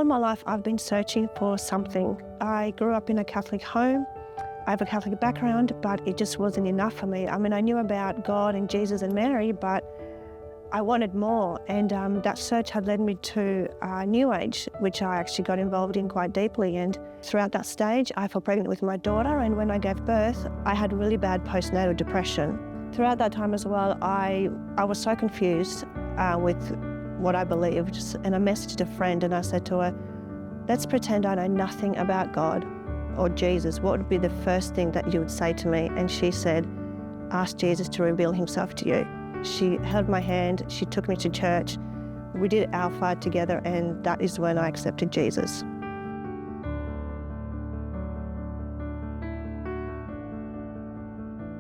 my life, I've been searching for something. I grew up in a Catholic home. I have a Catholic background, but it just wasn't enough for me. I mean, I knew about God and Jesus and Mary, but I wanted more. And that search had led me to New Age, which I actually got involved in quite deeply. And throughout that stage, I fell pregnant with my daughter. And when I gave birth, I had really bad postnatal depression. Throughout that time as well, I was so confused with what I believed. And I messaged a friend and I said to her, let's pretend I know nothing about God or Jesus. What would be the first thing that you would say to me? And she said, ask Jesus to reveal himself to you. She held my hand, she took me to church. We did Alpha together, and that is when I accepted Jesus.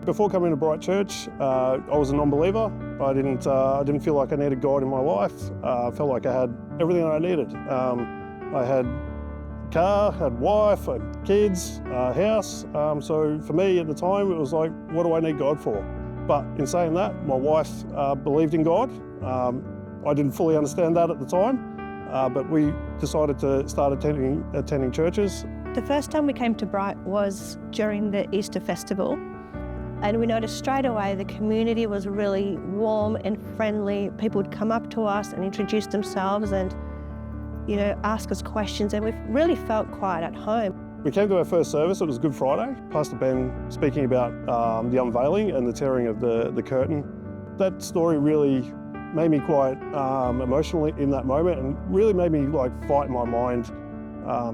Before coming to Bright Church, I was a non-believer. I didn't feel like I needed God in my life. I felt like I had everything I needed. I had a car, had wife, had kids, house. So for me at the time, it was like, what do I need God for? But in saying that, my wife believed in God. I didn't fully understand that at the time, but we decided to start attending churches. The first time we came to Bright was during the Easter festival. And we noticed straight away the community was really warm and friendly. People would come up to us and introduce themselves and, ask us questions, and we really felt quite at home. We came to our first service, it was Good Friday. Pastor Ben speaking about the unveiling and the tearing of the curtain. That story really made me quite emotional in that moment, and really made me fight in my mind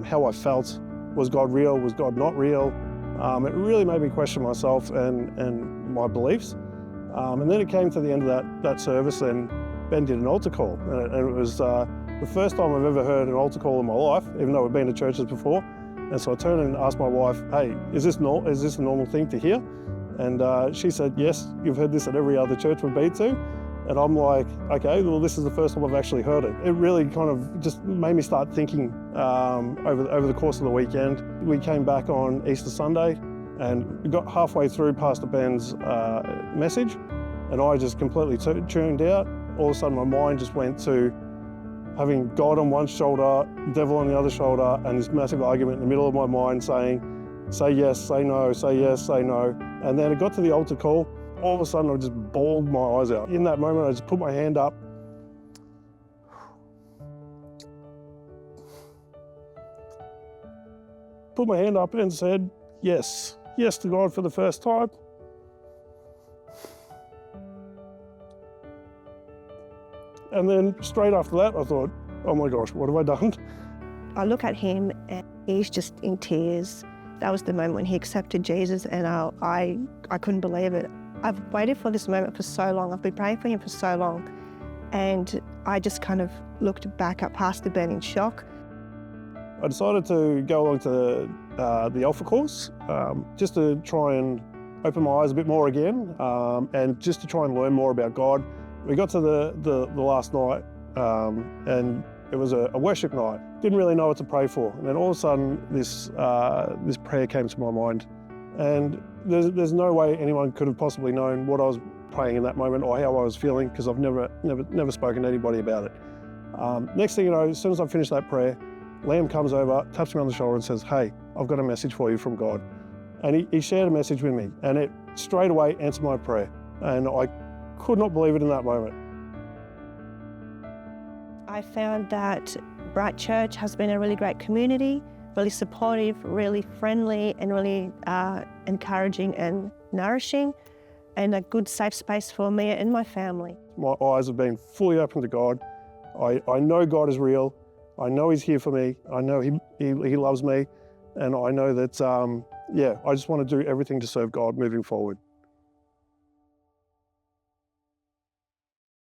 how I felt. Was God real? Was God not real? It really made me question myself and my beliefs. And then it came to the end of that service, and Ben did an altar call. And it was the first time I've ever heard an altar call in my life, even though I've been to churches before. And so I turned and asked my wife, hey, is this a normal thing to hear? And she said, yes, you've heard this at every other church we've been to. And I'm like, okay, well, this is the first time I've actually heard it. It really kind of just made me start thinking over the course of the weekend. We came back on Easter Sunday and we got halfway through Pastor Ben's message, and I just completely tuned out. All of a sudden my mind just went to having God on one shoulder, devil on the other shoulder, and this massive argument in the middle of my mind saying, say yes, say no, say yes, say no. And then it got to the altar call. All of a sudden I just bawled my eyes out. In that moment I just put my hand up. Put my hand up and said, yes. Yes to God for the first time. And then straight after that, I thought, oh my gosh, what have I done? I look at him and he's just in tears. That was the moment when he accepted Jesus, and I couldn't believe it. I've waited for this moment for so long. I've been praying for him for so long. And I just kind of looked back at Pastor Ben in shock. I decided to go along to the Alpha course, just to try and open my eyes a bit more again, and just to try and learn more about God. We got to the last night, and it was a worship night. Didn't really know what to pray for. And then all of a sudden, this prayer came to my mind. And there's no way anyone could have possibly known what I was praying in that moment or how I was feeling, because I've never spoken to anybody about it. Next thing you know, as soon as I finished that prayer, Liam comes over, taps me on the shoulder and says, hey, I've got a message for you from God. And he shared a message with me, and it straight away answered my prayer. And I could not believe it in that moment. I found that Bright Church has been a really great community, really supportive, really friendly, and really encouraging and nourishing, and a good safe space for me and my family. My eyes have been fully open to God. I know God is real. I know He's here for me. I know He loves me. And I know that, I just want to do everything to serve God moving forward.